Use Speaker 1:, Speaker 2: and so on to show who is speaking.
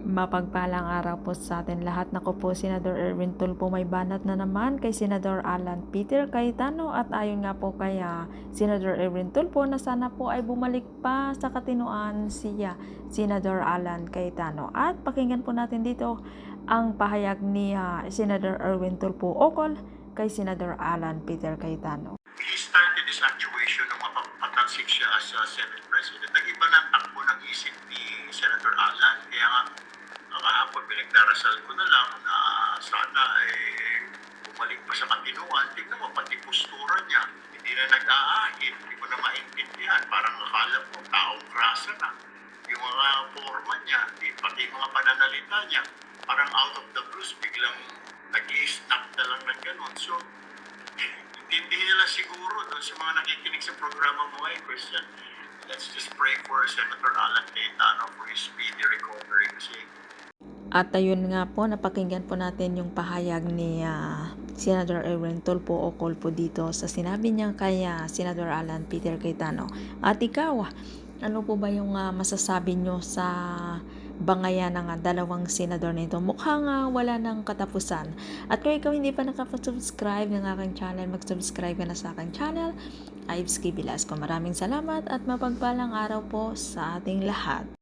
Speaker 1: Mapagpalang araw po sa atin lahat. Naku po, Senador Erwin Tulfo may banat na naman kay Senador Alan Peter Cayetano at ayon nga po kay Senador Erwin Tulfo na sana po ay bumalik pa sa katinuan siya, Senador Alan Cayetano. At pakinggan po natin dito ang pahayag ni Senador Erwin Tulfo ukol kay Senador Alan Peter Cayetano.
Speaker 2: He started this actuation nung mapapatansik siya as Senate President. Nag-iba na ang takbo ng isip ni Senator Alan. Kaya nga, kahapon pinagdarasal ko na lang na sana bumalik pa sa katinuan. Tignan mo, pati postura niya. Hindi na nag-aahit. Hindi mo na maintindihan. Parang akala mo, taong krasa na. Yung mga forma niya, pati yung mga pananalita niya, parang out of the blues, biglang nag-i-snap na lang ng ganun. So, hindi nila siguro doon sa mga nakikinig sa programa mo ngayon, Christian. Let's just pray for Senator Alan Cayetano for his speedy recovery kasi.
Speaker 1: At ayun nga po, napakinggan po natin yung pahayag ni Senador Erwin Tulfo ukol po dito sa sinabi niya kay Senador Alan Peter Cayetano. At ikaw, ano po ba yung masasabi nyo sa bangayan ng dalawang senador nito? Mukhang wala nang katapusan. At kung ikaw hindi pa nakapag-subscribe ng aking channel, mag-subscribe ka na sa aking channel, Ives K. Velasco. Maraming salamat at mapagpalang araw po sa ating lahat.